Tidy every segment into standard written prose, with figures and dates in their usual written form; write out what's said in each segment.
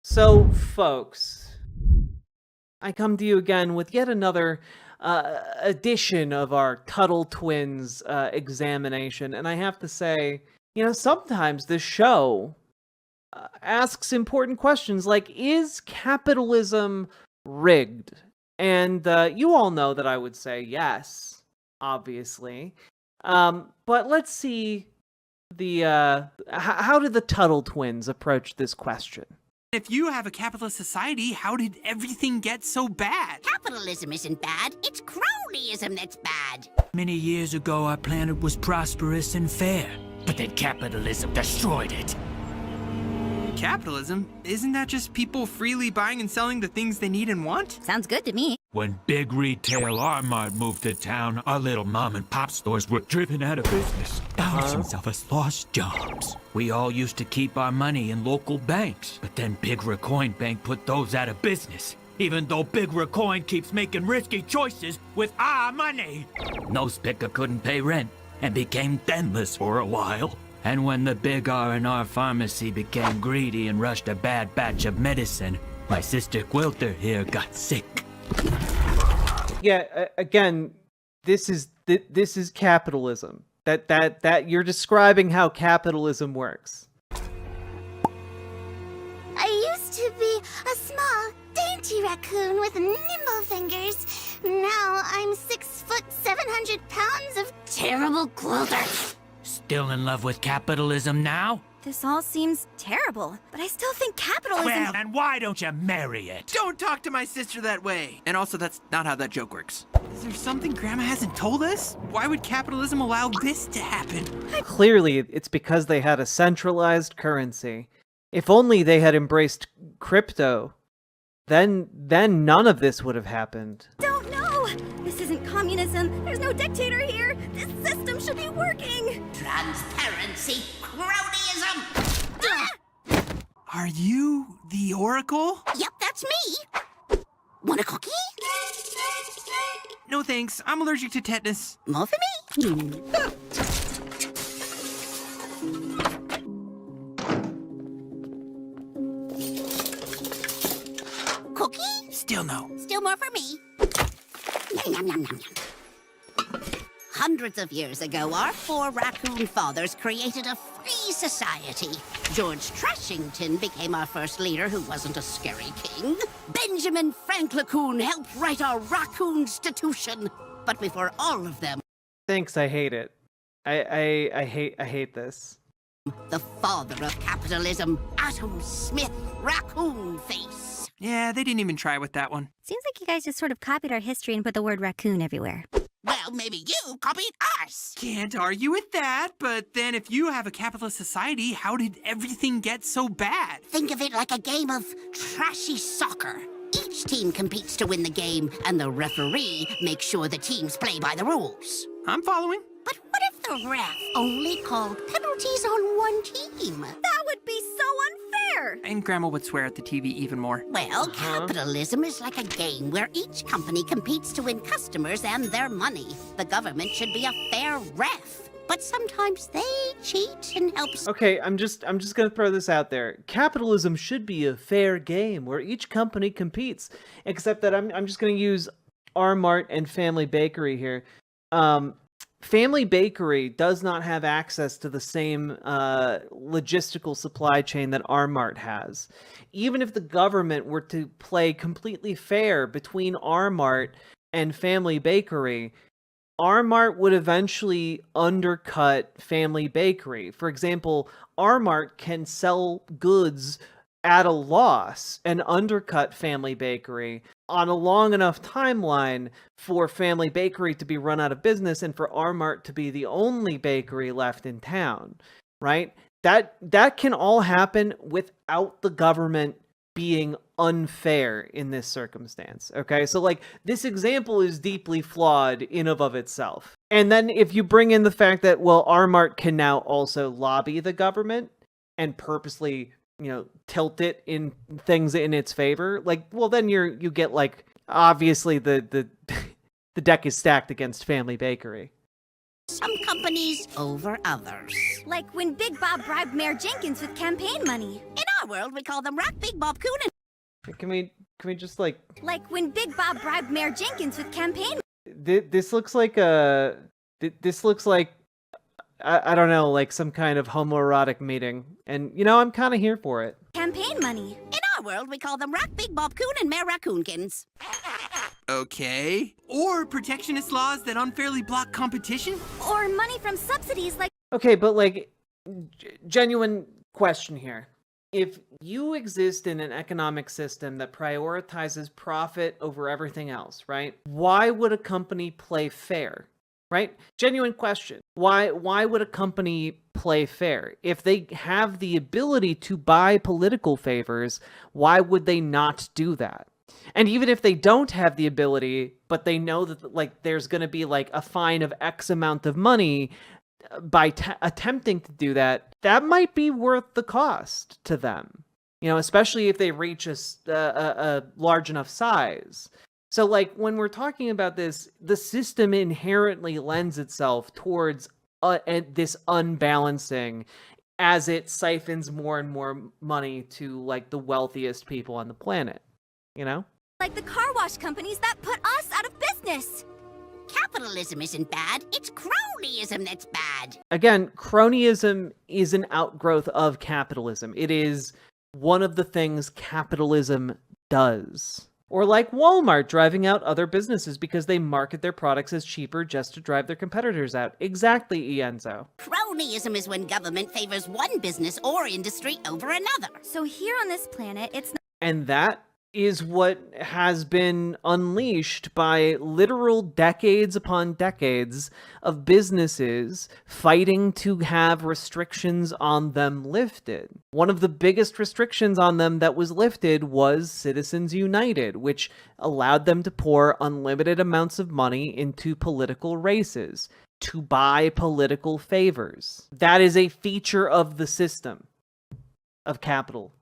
So, folks, I come to you again with yet another edition of our Tuttle Twins examination, and I have to say, sometimes this show asks important questions like, is capitalism rigged? And you all know that I would say yes, obviously. But let's see how did the Tuttle Twins approach this question? If you have a capitalist society, how did everything get so bad? Capitalism isn't bad, it's cronyism that's bad. Many years ago, our planet was prosperous and fair, but then capitalism destroyed it. Capitalism? Isn't that just people freely buying and selling the things they need and want? Sounds good to me. When big retail R-Mart moved to town, our little mom-and-pop stores were driven out of business. Thousands of us lost jobs. We all used to keep our money in local banks, but then Big Raccoon Bank put those out of business. Even though Big Raccoon keeps making risky choices with our money. Nose Picker couldn't pay rent and became dentless for a while. And when the big R&R pharmacy became greedy and rushed a bad batch of medicine, my sister Quilter here got sick. Yeah, again, this is capitalism. That you're describing how capitalism works. I used to be a small, dainty raccoon with nimble fingers. Now I'm 6 foot 700 pounds of terrible quilter. Still in love with capitalism now? This all seems terrible, but I still think capitalism... Well, and why don't you marry it? Don't talk to my sister that way! And also, that's not how that joke works. Is there something Grandma hasn't told us? Why would capitalism allow this to happen? Clearly, it's because they had a centralized currency. If only they had embraced crypto, then none of this would have happened. Don't know! This isn't communism. There's no dictator here. This system should be working. Transparency, cronyism. Are you the Oracle? Yep, that's me. Want a cookie? No thanks, I'm allergic to tetanus. More for me. Cookie? Still no. Still more for me. Yum, yum, yum, yum, yum. Hundreds of years ago, our 4 raccoon fathers created a free society. George Trashington became our first leader who wasn't a scary king. Benjamin Franklin helped write our Raccoon-stitution. But before all of them... Thanks, I hate it. I hate this. The father of capitalism, Adam Smith Raccoon Face. Yeah, they didn't even try with that one. Seems like you guys just sort of copied our history and put the word raccoon everywhere. Well, maybe you copied us. Can't argue with that, but then if you have a capitalist society, how did everything get so bad? Think of it like a game of trashy soccer. Each team competes to win the game, and the referee makes sure the teams play by the rules. I'm following. But what if the ref only called penalties on one team? That would be so unfair. And Grandma would swear at the TV even more. Well, capitalism is like a game where each company competes to win customers and their money. The government should be a fair ref, but sometimes they cheat and help... Okay, I'm just gonna throw this out there. Capitalism should be a fair game where each company competes, except that I'm just gonna use R-Mart and Family Bakery here. Family Bakery does not have access to the same logistical supply chain that R-Mart has. Even if the government were to play completely fair between R-Mart and Family Bakery, R-Mart would eventually undercut Family Bakery. For example, R-Mart can sell goods at a loss and undercut Family Bakery on a long enough timeline for Family Bakery to be run out of business and for R-Mart to be the only bakery left in town, right? That can all happen without the government being unfair in this circumstance, okay? So, like, this example is deeply flawed in of itself. And then if you bring in the fact that, well, R-Mart can now also lobby the government and purposely tilt it in things in its favor, like, well, then you get, like, obviously the deck is stacked against Family Bakery. some companies over others. Like when Big Bob bribed Mayor Jenkins with campaign money. In our world, we call them Rack Big Bob Coon and Can we just like... Like when Big Bob bribed Mayor Jenkins with campaign. This looks like a... This looks like... I don't know, like some kind of homoerotic meeting. And, you know, I'm kind of here for it. Campaign money. In our world, we call them Rack Big Bob Coon and Mayor Raccoonkins. Okay. Or protectionist laws that unfairly block competition? Or money from subsidies like. Okay, but like, genuine question here. If you exist in an economic system that prioritizes profit over everything else, right? Why would a company play fair? Right? Genuine question. Why would a company play fair? If they have the ability to buy political favors, why would they not do that? And even if they don't have the ability, but they know that like there's going to be like a fine of X amount of money by attempting to do that, that might be worth the cost to them. You know, especially if they reach a large enough size. So, like, when we're talking about this, the system inherently lends itself towards this unbalancing as it siphons more and more money to, like, the wealthiest people on the planet, you know? Like the car wash companies that put us out of business. Capitalism isn't bad, it's cronyism that's bad. Again, cronyism is an outgrowth of capitalism. It is one of the things capitalism does. Or like Walmart driving out other businesses because they market their products as cheaper just to drive their competitors out. Exactly, Ienzo. Cronyism is when government favors one business or industry over another. So here on this planet, it's not. And that is what has been unleashed by literal decades upon decades of businesses fighting to have restrictions on them lifted. One of the biggest restrictions on them that was lifted was Citizens United, which allowed them to pour unlimited amounts of money into political races, to buy political favors. That is a feature of the system of capital.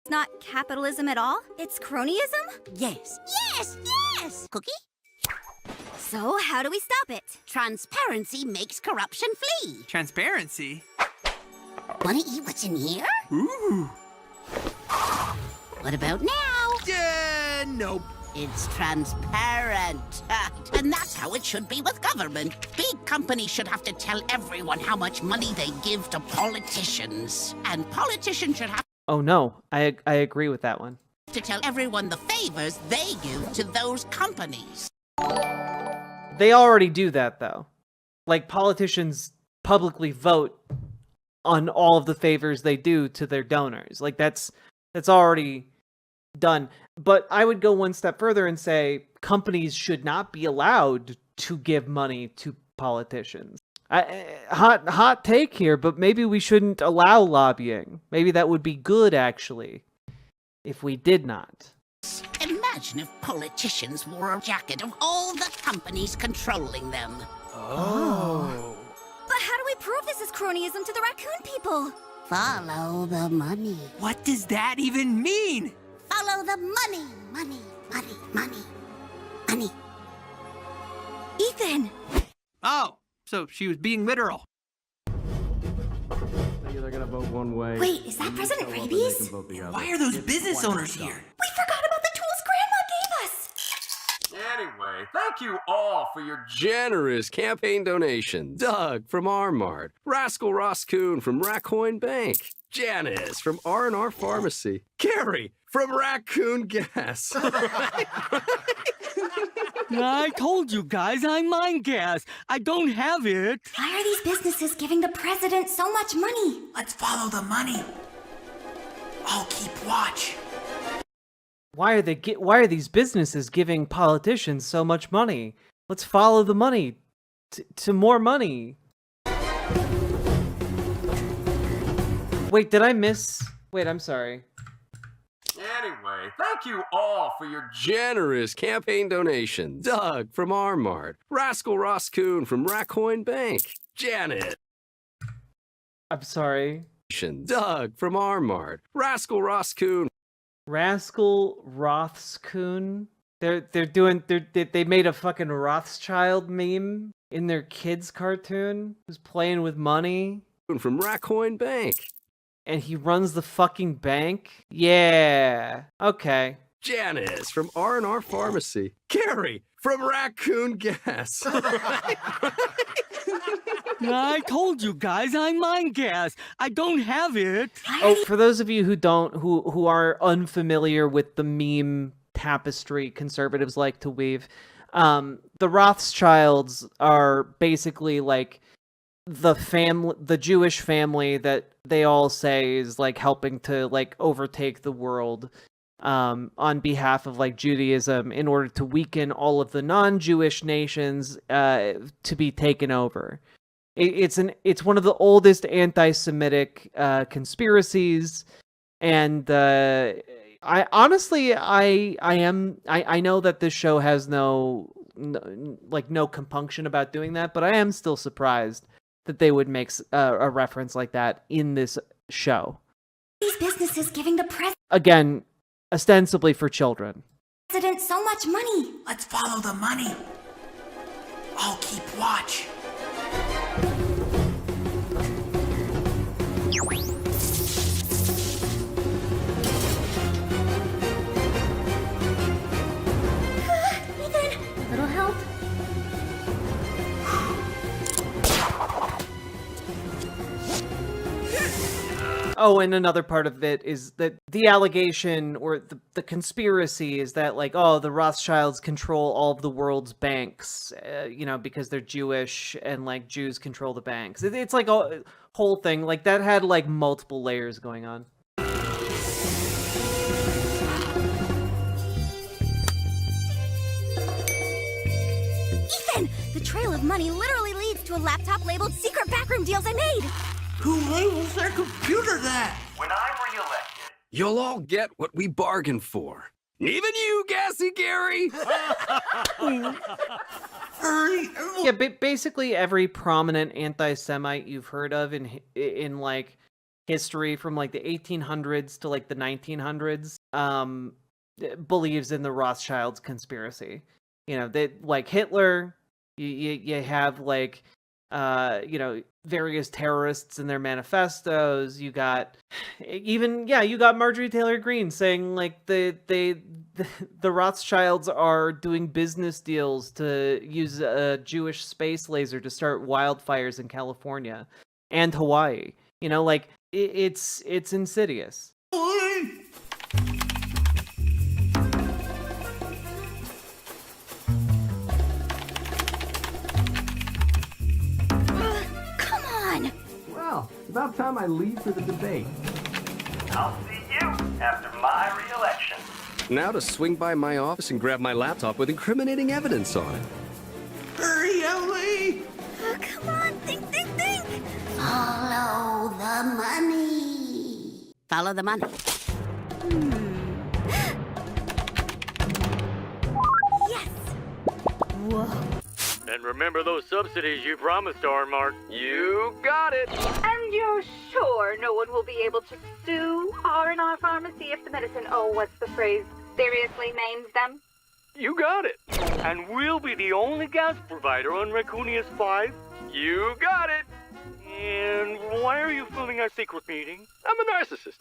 It's not capitalism at all? It's cronyism? Yes, yes, yes! Cookie? So how do we stop it? Transparency makes corruption flee. Transparency? Wanna eat what's in here? Ooh. What about now? Nope. It's transparent. And that's how it should be with government. Big companies should have to tell everyone how much money they give to politicians. And politicians should have Oh no, I agree with that one. to tell everyone the favors they give to those companies. They already do that though. Like politicians publicly vote on all of the favors they do to their donors. Like that's already done. But I would go one step further and say companies should not be allowed to give money to politicians. Hot take here, but maybe we shouldn't allow lobbying. Maybe that would be good, actually, if we did not. Imagine if politicians wore a jacket of all the companies controlling them. Oh. But how do we prove this is cronyism to the raccoon people? Follow the money. What does that even mean? Follow the money. Money, money, money, money. Ethan! Oh, so she was being literal. They're gonna vote one way. Wait, is that President Rabies? Why are those business owners here? We forgot about the tools Grandma gave us! Anyway, thank you all for your generous campaign donations. Doug from Armart, Rascal Raccoon from Raccoon Bank, Janice from R&R Pharmacy, Gary from Raccoon Gas. I told you guys I mind gas. I don't have it. Why are these businesses giving the president so much money? Let's follow the money. I'll keep watch. Why are these businesses giving politicians so much money? Let's follow the money to more money. Wait, did I miss? Wait, I'm sorry. Anyway, thank you all for your generous campaign donations. Doug from Armart, Rascal Raccoon from Raccoon Bank, Janet. I'm sorry. Doug from Armart, Rascal Raccoon. Rascal Rothscoon. They made a fucking Rothschild meme in their kids cartoon who's playing with money From Raccoon Bank. and he runs the fucking bank. Yeah. Okay. Janice from R&R Pharmacy. Gary from Raccoon Gas. I told you guys I mind gas. I don't have it. Oh, for those of you who are unfamiliar with the meme tapestry conservatives like to weave, the Rothschilds are basically like the Jewish family that they all say is like helping to like overtake the world on behalf of like Judaism in order to weaken all of the non-Jewish nations to be taken over. It's one of the oldest anti-Semitic conspiracies, and I honestly I know that this show has no compunction about doing that, but I am still surprised that they would make a reference like that in this show. These businesses giving the Again, ostensibly for children. president so much money. Let's follow the money. I'll keep watch. Ethan, little help? Oh, and another part of it is that the allegation or the conspiracy is that, like, oh, the Rothschilds control all of the world's banks, because they're Jewish and, like, Jews control the banks. It's like a whole thing. Like, that had, like, multiple layers going on. Ethan, the trail of money literally leads to a laptop labeled secret backroom deals I made. Who labels their computer that? When I'm reelected, You'll all get what we bargained for. Even you, Gassy Gary! Hurry! Yeah, basically every prominent anti-Semite you've heard of in like history from like the 1800s to like the 1900s believes in the Rothschilds conspiracy. They like Hitler. You have like various terrorists in their manifestos. You got Marjorie Taylor Greene saying like the Rothschilds are doing business deals to use a Jewish space laser to start wildfires in California and Hawaii. It's insidious. Come on! Well, it's about time I leave for the debate. I'll see you after my re-election. Now to swing by my office and grab my laptop with incriminating evidence on it. Hurry, Ellie! Oh, come on, think! Follow the money. Follow the money. Yes! Whoa. And remember those subsidies you promised, R-Mart. You got it! And you're sure no one will be able to sue R&R Pharmacy if the medicine, what's the phrase, seriously maims them? You got it. And we'll be the only gas provider on Raccoonius 5. You got it! And why are you filming our secret meeting? I'm a narcissist.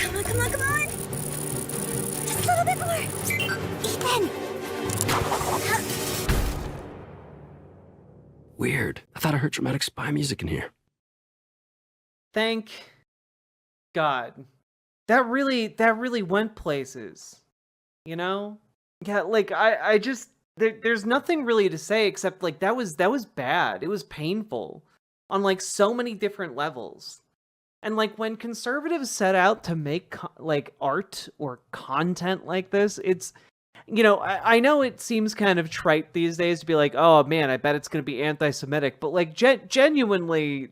Come on! Just a little bit more! Ethan! Weird. I thought I heard dramatic spy music in here. Thank God. That really went places. Yeah, like I just there's nothing really to say except like that was bad. It was painful on like so many different levels. And like when conservatives set out to make like art or content like this, it's I know it seems kind of trite these days to be like, oh man, I bet it's going to be anti-Semitic, but like genuinely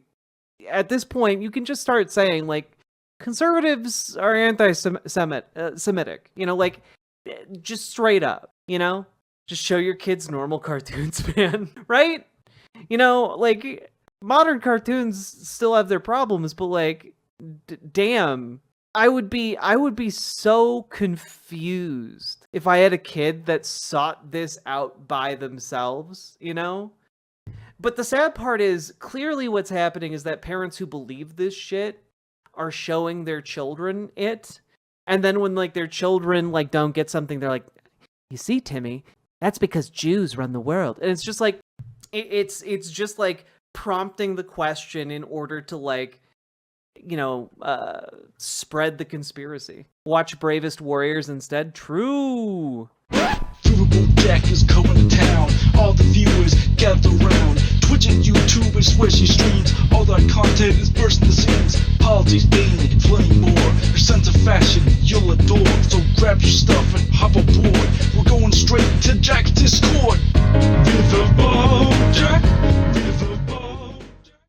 at this point you can just start saying like conservatives are anti-Semitic, like just straight up, just show your kids normal cartoons, man, right? Like modern cartoons still have their problems, but like damn. I would be so confused if I had a kid that sought this out by themselves, you know? But the sad part is, clearly what's happening is that parents who believe this shit are showing their children it, and then when, like, their children, like, don't get something, they're like, you see, Timmy, that's because Jews run the world. And it's just like, it's just like prompting the question in order to, like, you know, spread the conspiracy. Watch Bravest Warriors instead. True. Riverboat Jack is coming to town. All the viewers gather round. Twitch and YouTube and Swishy streams. All that content is bursting the scenes. Politics, being plenty more. Your sense of fashion you'll adore. So grab your stuff and hop aboard. We're going straight to Jack's Discord.